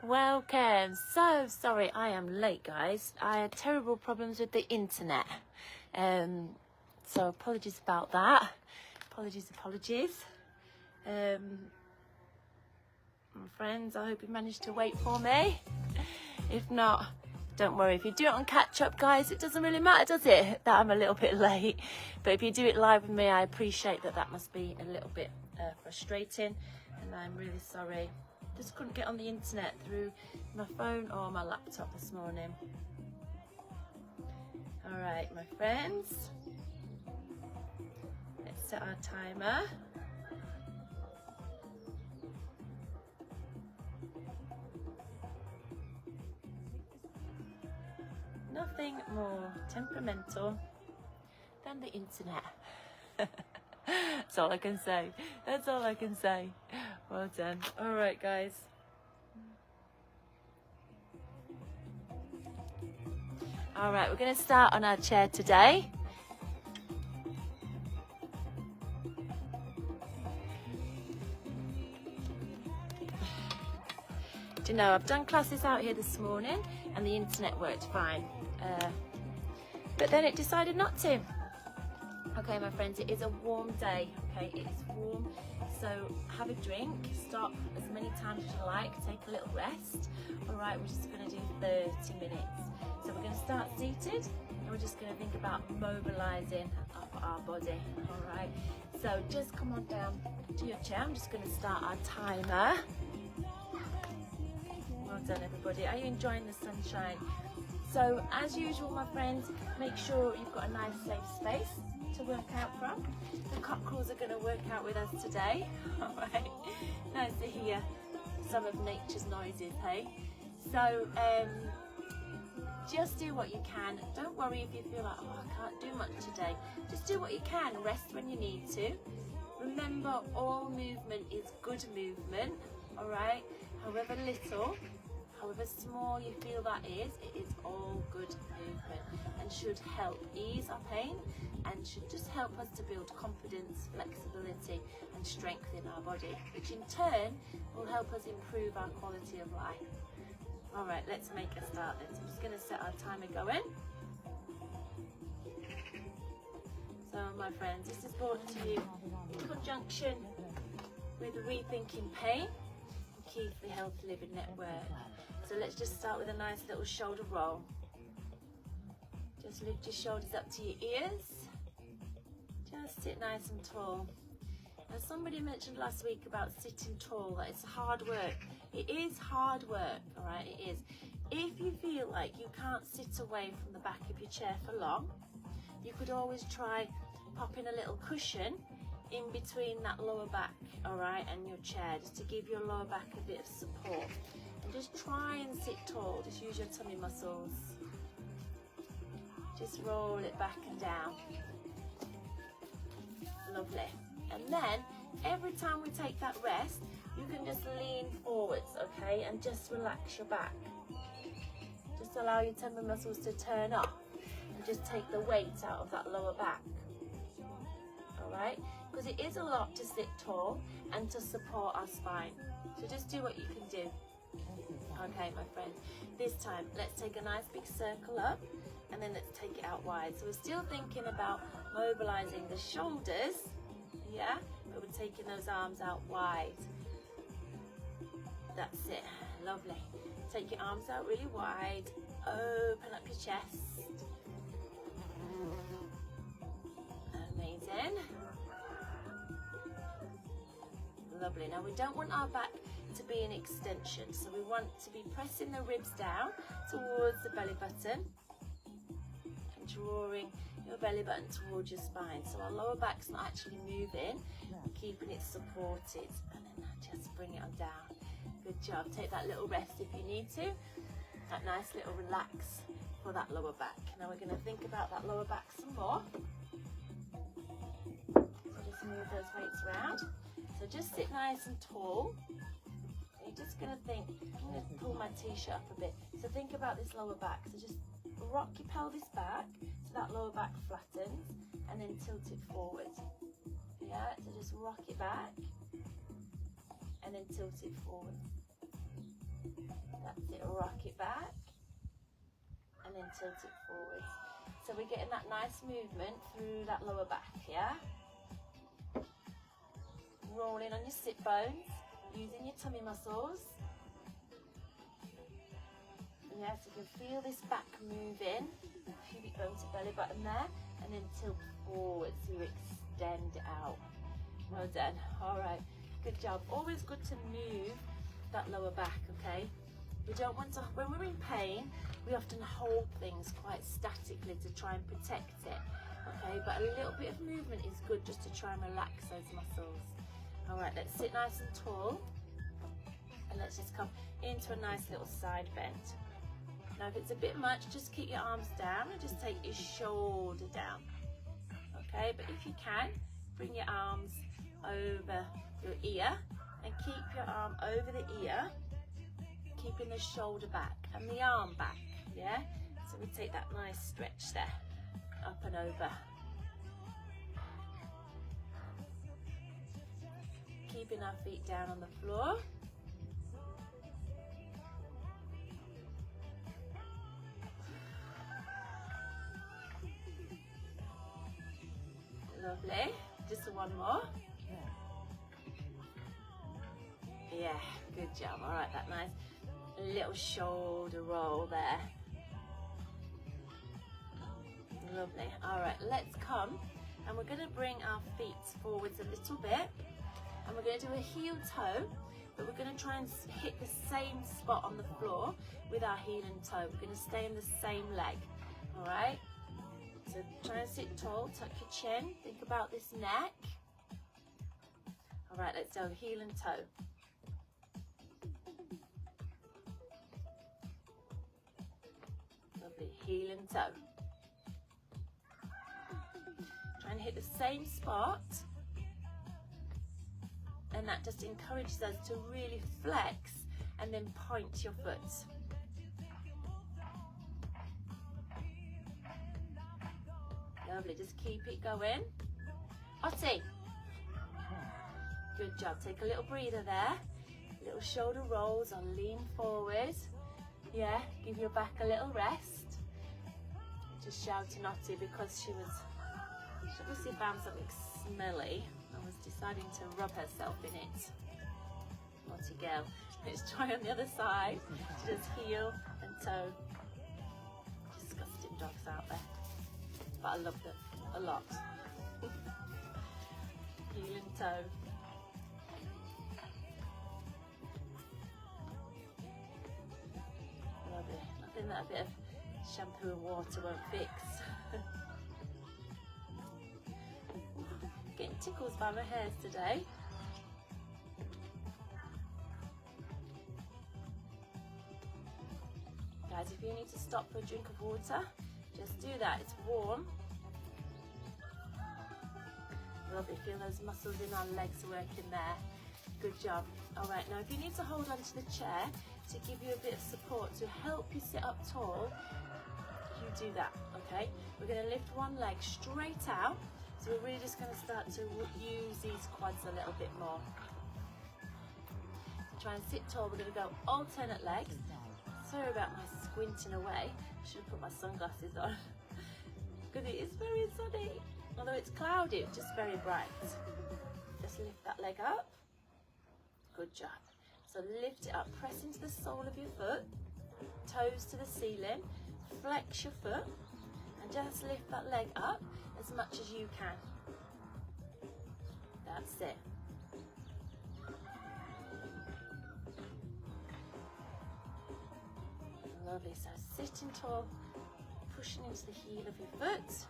Welcome. So sorry I am late, guys. I had terrible problems with the internet. So apologies about that. Apologies. My friends, I hope you managed to wait for me. If not, don't worry. If you do it on catch up, guys, it doesn't really matter, does it? That I'm a little bit late. But if you do it live with me, I appreciate that. That must be a little bit frustrating, and I'm really sorry. Just couldn't get on the internet through my phone or my laptop this morning. All right, my friends, let's set our timer. Nothing more temperamental than the internet. That's all I can say. That's all I can say. Well done. All right, guys. All right, we're going to start on our chair today. Do you know, I've done classes out here this morning and the internet worked fine. But then it decided not to. Okay, my friends, it is a warm day. Okay, it is warm. So have a drink, stop as many times as you like, take a little rest. All right, we're just going to do 30 minutes. So we're going to start seated and we're just going to think about mobilizing up our body. All right, so just come on down to your chair. I'm just going to start our timer. Well done, everybody. Are you enjoying the sunshine? So as usual, my friends, make sure you've got a nice safe space to work out from. The cockerels are going to work out with us today. All right, nice to hear some of nature's noises, hey? So just do what you can. Don't worry if you feel like, oh, I can't do much today. Just do what you can. Rest when you need to. Remember, all movement is good movement. All right, however little, however small you feel that is, it is all good movement and should help ease our pain and should just help us to build confidence, flexibility and strength in our body, which in turn will help us improve our quality of life. All right, let's make a start then. So I'm just going to set our timer going. So my friends, this is brought to you in conjunction with Rethinking Pain, key for the Healthy Living Network. So let's just start with a nice little shoulder roll. Just lift your shoulders up to your ears. Just sit nice and tall. Now, somebody mentioned last week about sitting tall, that it's hard work. It is hard work, all right, it is. If you feel like you can't sit away from the back of your chair for long, you could always try popping a little cushion in between that lower back, all right, and your chair, just to give your lower back a bit of support. And just try and sit tall, just use your tummy muscles. Just roll it back and down. Lovely. And then, every time we take that rest, you can just lean forwards, okay, and just relax your back. Just allow your tummy muscles to turn up and just take the weight out of that lower back. All right? Because it is a lot to sit tall and to support our spine. So just do what you can do. Okay, my friend. This time, let's take a nice big circle up and then let's take it out wide. So we're still thinking about mobilizing the shoulders, yeah? But we're taking those arms out wide. That's it. Lovely. Take your arms out really wide. Open up your chest. Amazing. Lovely. Now we don't want our back to be an extension, so we want to be pressing the ribs down towards the belly button and drawing your belly button towards your spine. So our lower back's not actually moving, keeping it supported, and then just bring it on down. Good job. Take that little rest if you need to. That nice little relax for that lower back. Now we're going to think about that lower back some more. So just move those weights around. So just sit nice and tall. You're just going to think, I'm going to pull my t-shirt up a bit. So think about this lower back. So just rock your pelvis back so that lower back flattens and then tilt it forward. Yeah, so just rock it back and then tilt it forward. That's it, rock it back and then tilt it forwards. So we're getting that nice movement through that lower back, yeah? Rolling on your sit bones, using your tummy muscles. Yes, you can feel this back moving, pubic bone to belly button there, and then tilt forward so you extend out. Well done. All right, good job. Always good to move that lower back, okay? We don't want to, when we're in pain, we often hold things quite statically to try and protect it, okay? But a little bit of movement is good just to try and relax those muscles. All right, let's sit nice and tall, and let's just come into a nice little side bend. Now, if it's a bit much, just keep your arms down and just take your shoulder down, okay? But if you can, bring your arms over your ear and keep your arm over the ear, keeping the shoulder back and the arm back, yeah? So we take that nice stretch there, up and over. Keeping our feet down on the floor. Lovely. Just one more. Yeah, good job. All right, that nice little shoulder roll there. Lovely. All right, let's come and we're going to bring our feet forwards a little bit and we're going to do a heel toe, but we're going to try and hit the same spot on the floor with our heel and toe. We're going to stay in the same leg. All right, so try and sit tall, tuck your chin, think about this neck. All right, let's go heel and toe. Lovely, heel and toe. Try and hit the same spot, and that just encourages us to really flex and then point your foot. Lovely, just keep it going. Ottie. Good job, take a little breather there. Little shoulder rolls or lean forward. Yeah, give your back a little rest. Just shouting Ottie because she obviously found something smelly and was deciding to rub herself in it. Naughty girl. Let's try on the other side. Just heel and toe. Disgusting dogs out there, but I love them a lot. Heel and toe. Lovely. Nothing that a bit of shampoo and water won't fix. Getting tickles by my hairs today. Guys, if you need to stop for a drink of water, just do that. It's warm. Lovely. Feel those muscles in our legs working there. Good job. All right, now if you need to hold onto the chair to give you a bit of support to help you sit up tall, you do that, okay? We're going to lift one leg straight out. So we're really just going to start to use these quads a little bit more. To try and sit tall, we're going to go alternate legs. Sorry about my squinting away. I should have put my sunglasses on. Because it is very sunny. Although it's cloudy, it's just very bright. Just lift that leg up. Good job. So lift it up, press into the sole of your foot, toes to the ceiling, flex your foot, and just lift that leg up as much as you can. That's it. Lovely. So sitting tall, pushing into the heel of your foot.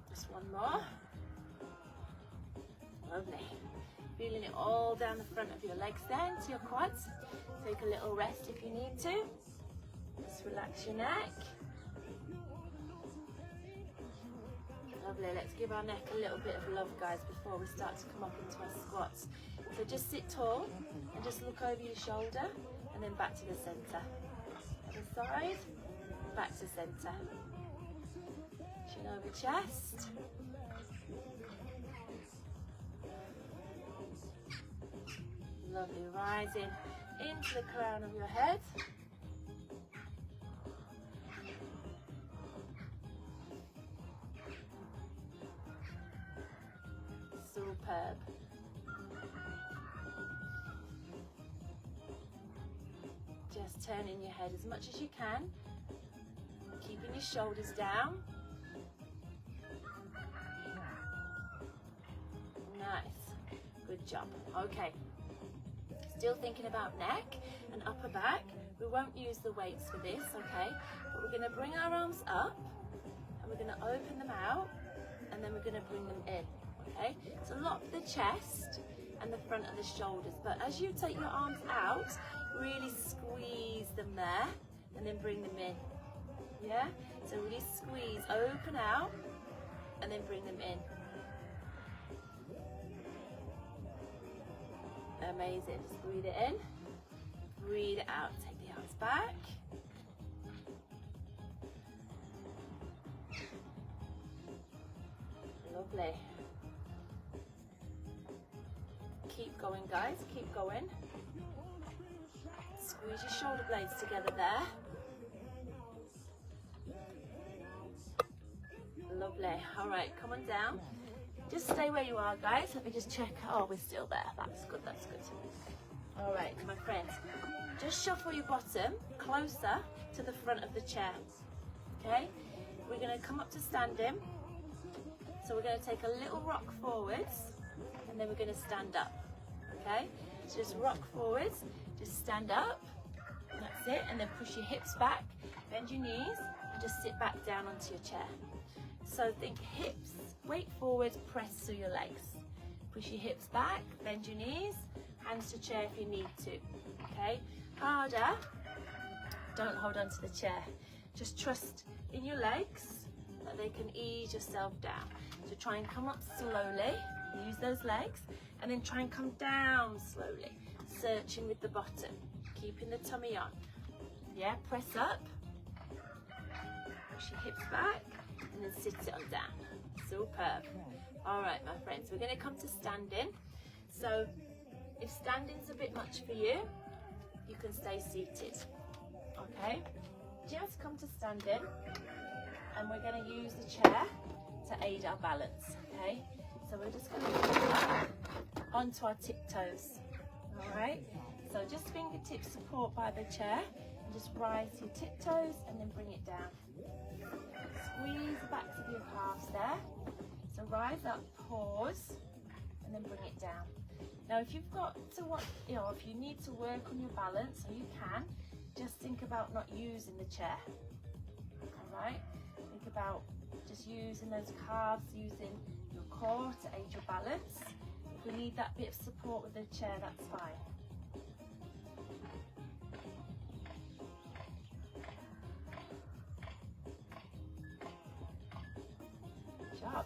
Just one more. Lovely. Feeling it all down the front of your legs then to your quads. Take a little rest if you need to. Just relax your neck. Lovely. Let's give our neck a little bit of love, guys, before we start to come up into our squats. So just sit tall and just look over your shoulder and then back to the centre. Other side, back to centre. Chin over chest. Lovely, rising into the crown of your head. Superb. Just turning your head as much as you can, keeping your shoulders down. Nice, good job. Okay, still thinking about neck and upper back. We won't use the weights for this, okay? But we're going to bring our arms up and we're going to open them out and then we're going to bring them in, okay? So lock the chest and the front of the shoulders, but as you take your arms out, really squeeze them there and then bring them in, yeah? So really squeeze, open out and then bring them in. Amazing. Just breathe it in, breathe it out, take the arms back. Lovely. Keep going, guys, keep going. Squeeze your shoulder blades together there. Lovely. All right, come on down. Just stay where you are, guys. Let me just check. Oh, we're still there. That's good, that's good. All right, my friends. Just shuffle your bottom closer to the front of the chair. Okay? We're going to come up to standing. So we're going to take a little rock forwards and then we're going to stand up. Okay? So just rock forwards, just stand up. That's it. And then push your hips back, bend your knees, and just sit back down onto your chair. So think hips, weight forward, press through your legs. Push your hips back, bend your knees, hands to chair if you need to. Okay? Harder. Don't hold on to the chair. Just trust in your legs that they can ease yourself down. So try and come up slowly, use those legs, and then try and come down slowly, searching with the bottom, keeping the tummy on. Yeah, press up, push your hips back, and then sit it on down. Superb. All right, my friends, we're going to come to standing. So if standing's a bit much for you, you can stay seated. Okay? Just come to standing, and we're going to use the chair to aid our balance. Okay? So we're just going to come onto our tiptoes. All right? So just fingertips support by the chair, and just rise to your tiptoes, and then bring it down. Squeeze the backs of your calves there. So rise up, pause, and then bring it down. Now, if you've got to if you need to work on your balance, so you can, just think about not using the chair. All right? Think about just using those calves, using your core to aid your balance. If we need that bit of support with the chair, that's fine. Job.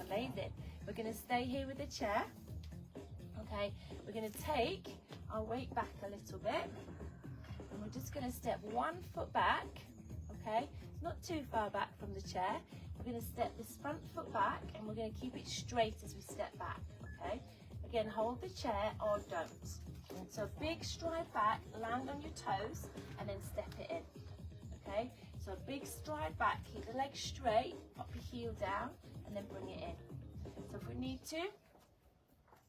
Amazing. We're going to stay here with the chair. Okay, we're going to take our weight back a little bit, and we're just going to step 1 foot back. Okay, it's not too far back from the chair. We're going to step this front foot back, and we're going to keep it straight as we step back. Okay, again, hold the chair or don't. So big stride back, land on your toes, and then step it in. Okay, so big stride back, keep the legs straight, pop your heel down, and then bring it in. So if we need to,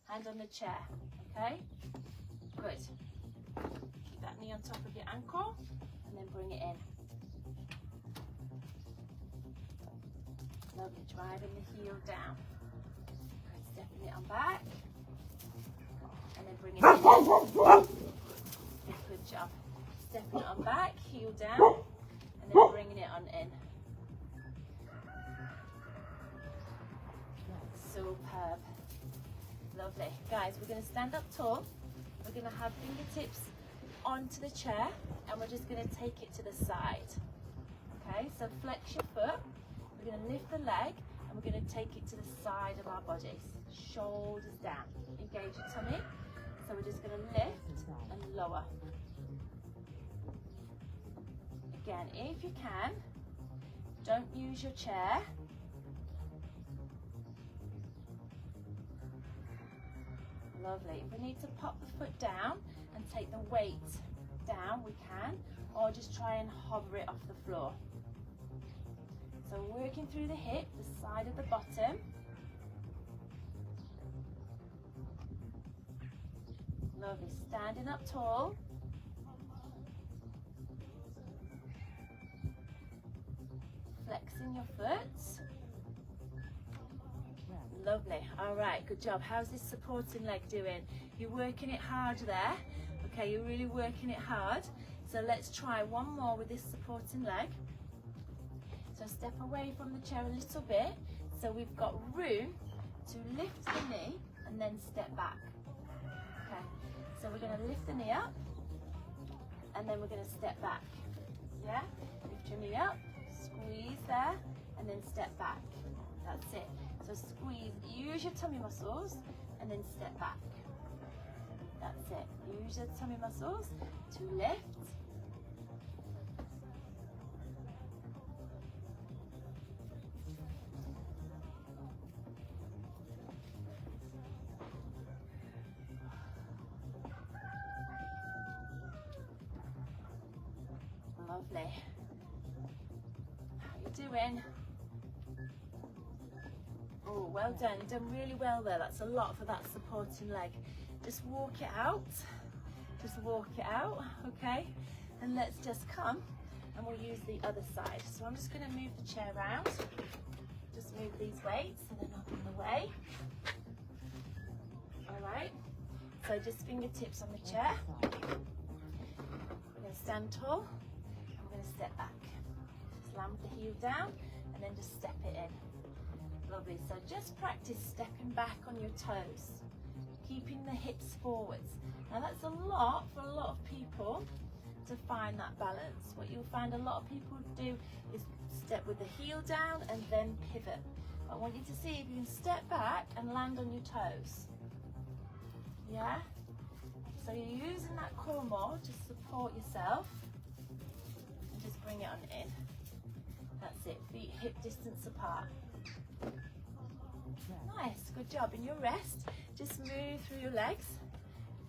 hand on the chair, okay? Good. Keep that knee on top of your ankle, and then bring it in. Lovely, driving the heel down. Good, stepping it on back, and then bring it in. Good job. Stepping it on back, heel down, and then bringing it on in. Superb. Lovely. Guys, we're going to stand up tall. We're going to have fingertips onto the chair, and we're just going to take it to the side. Okay, so flex your foot. We're going to lift the leg, and we're going to take it to the side of our bodies. Shoulders down. Engage your tummy. So we're just going to lift and lower. Again, if you can, don't use your chair. Lovely. If we need to pop the foot down and take the weight down, we can, or just try and hover it off the floor. So working through the hip, the side of the bottom. Lovely. Standing up tall. Flexing your foot. Lovely. All right, good job. How's this supporting leg doing? You're working it hard there. Okay, you're really working it hard. So let's try one more with this supporting leg. So step away from the chair a little bit. So we've got room to lift the knee and then step back. Okay, so we're going to lift the knee up and then we're going to step back. Yeah, lift your knee up, squeeze there, and then step back. That's it. So squeeze, use your tummy muscles, and then step back. That's it. Use your tummy muscles to lift. Lovely. How are you doing? Oh, well done. You've done really well there. That's a lot for that supporting leg. Just walk it out. Just walk it out, okay? And let's just come and we'll use the other side. So I'm just going to move the chair around. Just move these weights so they're not in the way. All right. So just fingertips on the chair. We're going to stand tall. I'm going to step back. Slam the heel down and then just step it in. Lovely. So just practice stepping back on your toes, keeping the hips forwards. Now that's a lot for a lot of people to find that balance. What you'll find a lot of people do is step with the heel down and then pivot. I want you to see if you can step back and land on your toes. Yeah? So you're using that core more to support yourself. And just bring it on in. That's it. Feet hip distance apart. Nice, good job. In your rest, just move through your legs.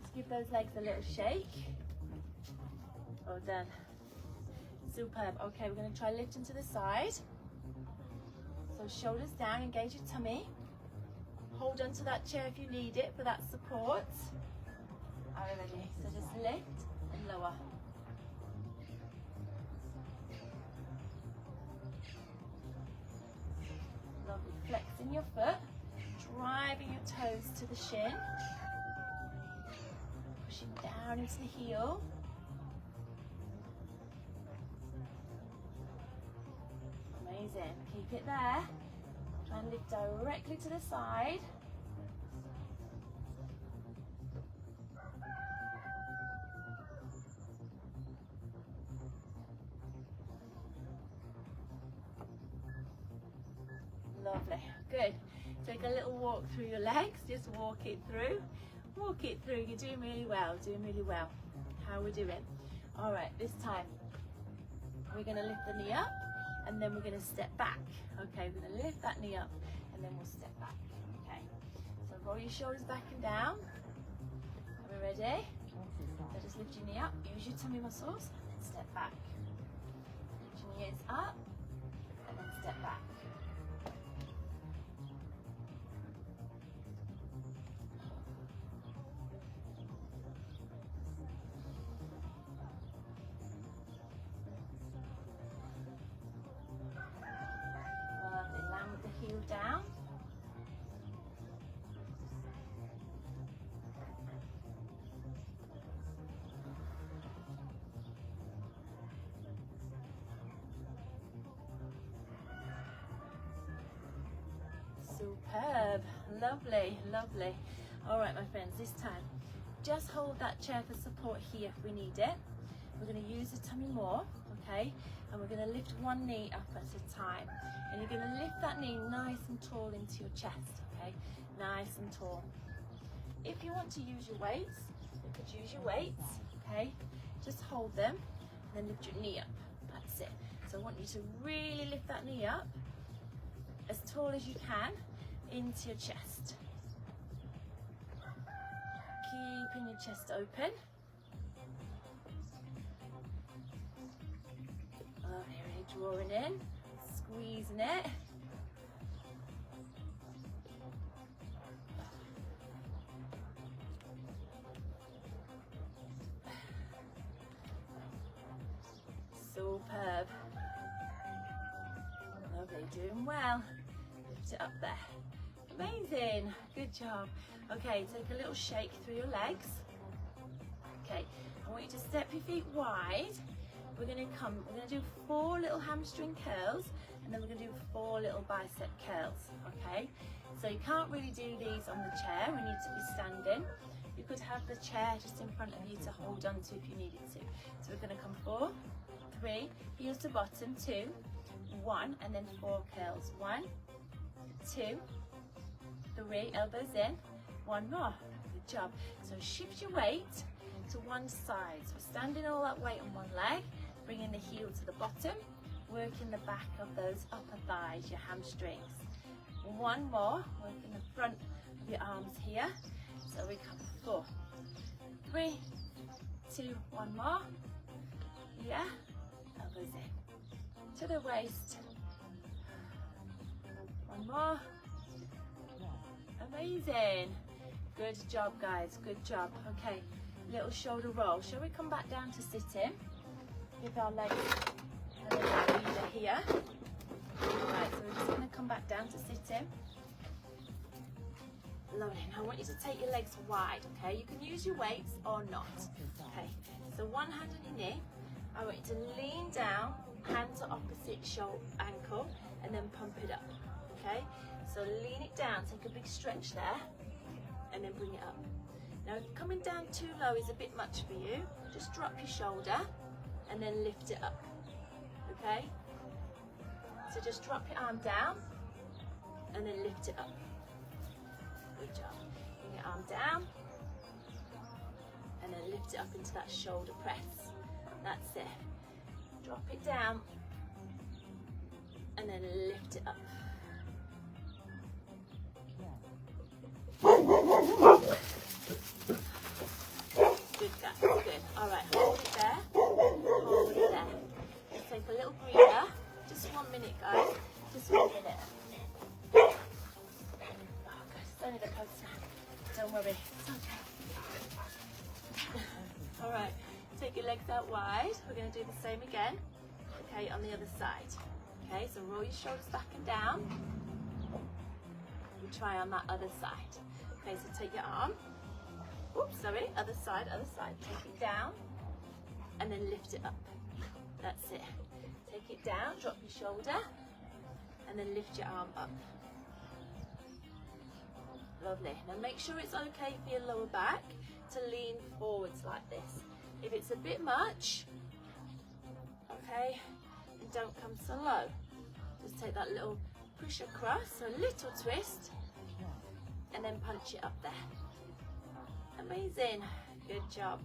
Just give those legs a little shake. Well done. Superb. Okay, we're going to try lifting to the side. So shoulders down, engage your tummy. Hold on to that chair if you need it for that support. Are we ready? So just lift and lower. Lovely. Flexing your foot, driving your toes to the shin, pushing down into the heel. Amazing. Keep it there. Try and lift directly to the side. Lovely. Good. Take a little walk through your legs. Just walk it through. Walk it through. You're doing really well. Doing really well. How are we doing? All right. This time we're going to lift the knee up and then we're going to step back. Okay. We're going to lift that knee up and then we'll step back. Okay. So roll your shoulders back and down. Are we ready? So just lift your knee up. Use your tummy muscles and then step back. Lift your knees up and then step back. Down. Superb. Lovely, lovely. All right, my friends, this time just hold that chair for support here if we need it. We're going to use the tummy more, okay? And we're going to lift one knee up at a time. And you're going to lift that knee nice and tall into your chest, okay? Nice and tall. If you want to use your weights, you could use your weights, okay? Just hold them and then lift your knee up. That's it. So I want you to really lift that knee up as tall as you can into your chest. chest open. Oh, here, drawing in, squeezing it. Superb. Lovely, doing well. Lift it up there. Amazing, good job. Okay, take a little shake through your legs. Okay, I want you to step your feet wide. We're going to do 4 little hamstring curls, and then we're going to do 4 little bicep curls, okay? So you can't really do these on the chair, we need to be standing. You could have the chair just in front of you to hold on to if you needed to. So we're going to come 4, 3, heels to bottom, 2, 1, and then 4 curls. 1, 2, 3, elbows in, 1 more. Good job. So shift your weight to one side. So we're standing all that weight on one leg, bringing the heel to the bottom, working the back of those upper thighs, your hamstrings. 1 more, working the front of your arms here. So we come 4, 3, 2, 1 more. Yeah, elbows in to the waist. 1 more. Amazing. Good job, guys. Good job. Okay, little shoulder roll. Shall we come back down to sitting? Give our legs a little breather here. Right, so we're just going to come back down to sitting. Lovely. Now I want you to take your legs wide, okay? You can use your weights or not. Okay, so one hand on your knee. I want you to lean down, hand to opposite shoulder, ankle, and then pump it up, okay? So lean it down, take a big stretch there, and then bring it up. Now coming down too low is a bit much for you. Just drop your shoulder and then lift it up, okay? So just drop your arm down and then lift it up. Good job. Bring your arm down and then lift it up into that shoulder press. That's it. Drop it down and then lift it up. Good, guys, good. All right, hold it there, hold it there. Let's take a little breather. Just 1 minute, guys. Just 1 minute. Oh, good. It's only the postman. Don't worry. It's okay. All right. Take your legs out wide. We're going to do the same again. Okay, on the other side. Okay, so roll your shoulders back and down. And try on that other side. Okay, so take your arm. Oops, sorry. Other side, other side. Take it down and then lift it up. That's it. Take it down, drop your shoulder, and then lift your arm up. Lovely. Now make sure it's okay for your lower back to lean forwards like this. If it's a bit much, okay, and don't come so low. Just take that little push across, a little twist, and then punch it up there. Amazing. Good job.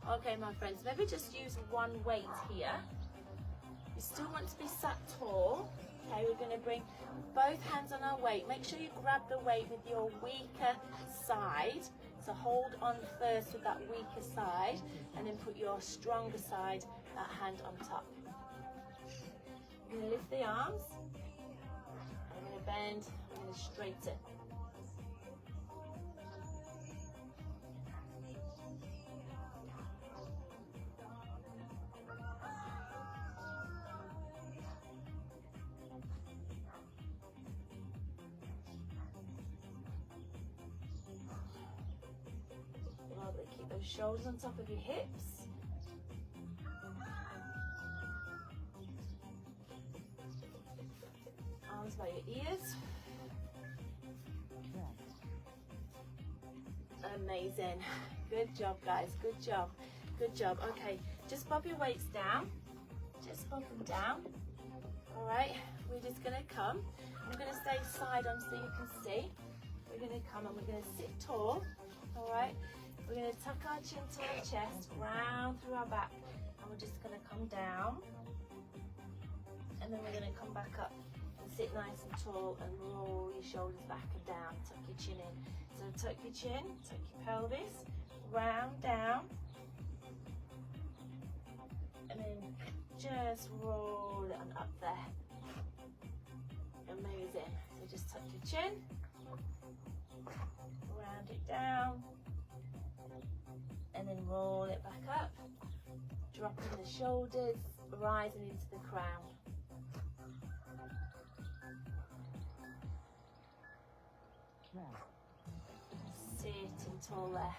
Okay, my friends, maybe just use one weight here. You still want to be sat tall. Okay, we're going to bring both hands on our weight. Make sure you grab the weight with your weaker side. So hold on first with that weaker side, and then put your stronger side, that hand on top. We're going to lift the arms. I'm going to bend. I'm going to straighten. Keep those shoulders on top of your hips. Arms by your ears. Amazing. Good job, guys. Good job. Good job. Okay, just bob your weights down. Just bob them down. All right, we're just going to come. We're going to stay side on so you can see. We're going to come and we're going to sit tall. All right. We're going to tuck our chin to our chest, round through our back, and we're just going to come down, and then we're going to come back up and sit nice and tall and roll your shoulders back and down, tuck your chin in. So tuck your chin, tuck your pelvis, round down, and then just roll it on up there. Amazing. So just touch your chin, round it down, and then roll it back up, dropping the shoulders, rising into the crown. Sitting tall there.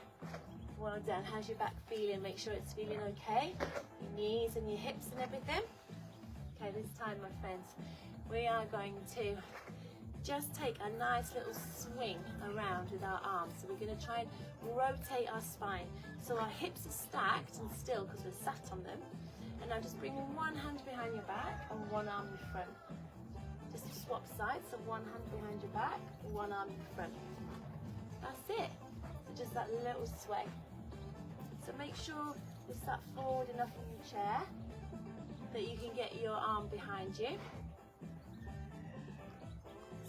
Well done. How's your back feeling? Make sure it's feeling okay. Your knees and your hips and everything. Okay, this time, my friends, we are going to just take a nice little swing around with our arms. So we're going to try and rotate our spine. So our hips are stacked and still because we're sat on them. And now just bring one hand behind your back and one arm in front. Just swap sides, so one hand behind your back, one arm in front. That's it. So just that little sway. So make sure you sat forward enough in your chair that you can get your arm behind you.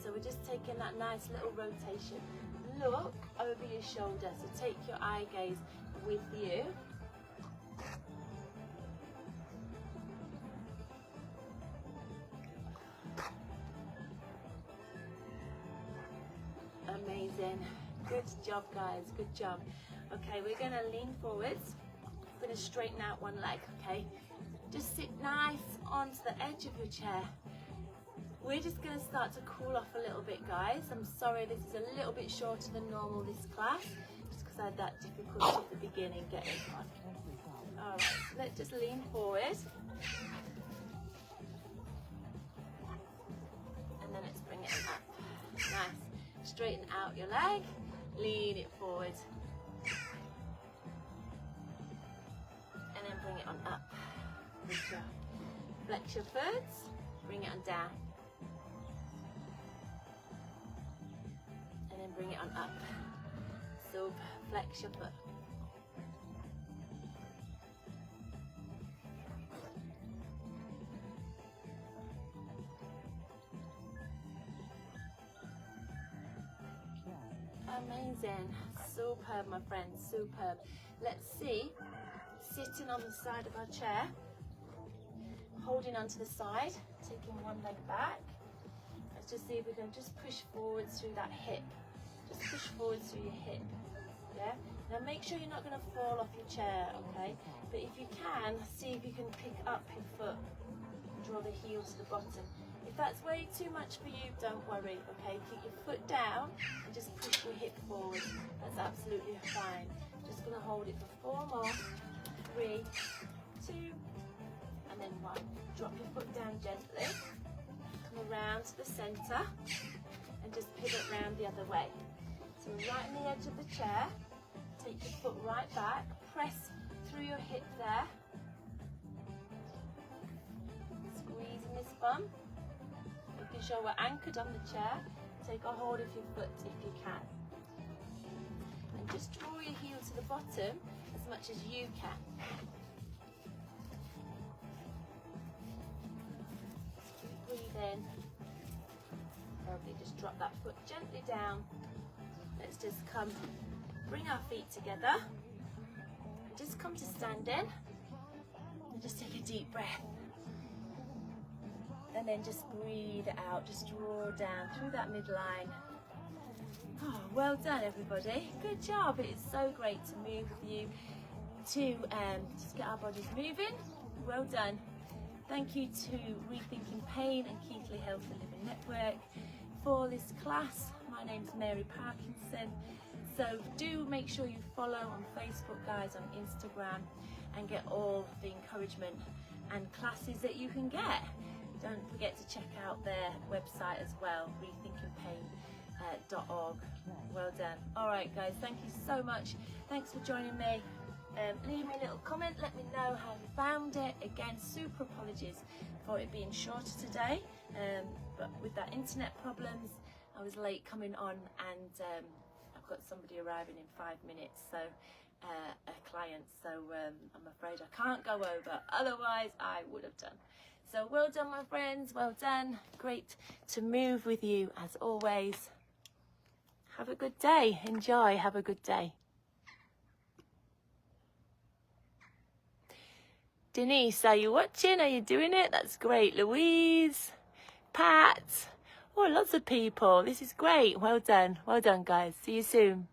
So we're just taking that nice little rotation. Look over your shoulder, so take your eye gaze with you. Amazing. Good job, guys. Good job. Okay, we're going to lean forwards. We're going to straighten out one leg, okay? Just sit nice onto the edge of your chair. We're just going to start to cool off a little bit, guys. I'm sorry this is a little bit shorter than normal, this class, just because I had that difficulty at the beginning getting on. All right, so let's just lean forward. And then let's bring it up. Nice. Straighten out your leg, lean it forward. And then bring it on up. Good job. Flex your foot, bring it on down. And then bring it on up. So flex your foot. Amazing. Superb, my friends, superb. Let's see, sitting on the side of our chair, holding onto the side, taking one leg back. Let's just see if we can just push forwards through that hip. Just push forwards through your hip. Yeah? Now make sure you're not going to fall off your chair, okay? But if you can, see if you can pick up your foot. Draw the heel to the bottom. If that's way too much for you, don't worry, okay? Keep your foot down and just push your hip forward. That's absolutely fine. Just going to hold it for 4 more. 3, 2, and then 1. Drop your foot down gently. Come around to the centre and just pivot round the other way. So right on the edge of the chair, take your foot right back, press through your hip there. Squeezing this bum. Making sure we're anchored on the chair. Take a hold of your foot if you can. And just draw your heel to the bottom as much as you can. Breathe in. Lovely, just drop that foot gently down. Let's just come, bring our feet together. And just come to standing. And just take a deep breath. And then just breathe out, just draw down through that midline. Oh, well done, everybody. Good job. It is so great to move with you, to just get our bodies moving. Well done. Thank you to Rethinking Pain and Keithley Health and Living Network for this class. My name's Mary Parkinson. So do make sure you follow on Facebook, guys, on Instagram, and get all the encouragement and classes that you can get. Don't forget to check out their website as well, rethinkingpain.org. Well done. All right, guys, thank you so much. Thanks for joining me. Leave me a little comment. Let me know how you found it. Again, super apologies for it being shorter today. But with that internet problems, I was late coming on, and I've got somebody arriving in 5 minutes, so a client. So I'm afraid I can't go over. Otherwise, I would have done. So well done, my friends, well done. Great to move with you as always. Have a good day. Enjoy. Have a good day. Denise, are you watching? Are you doing it? That's great. Louise, Pat. Oh, lots of people. This is great. Well done. Well done, guys. See you soon.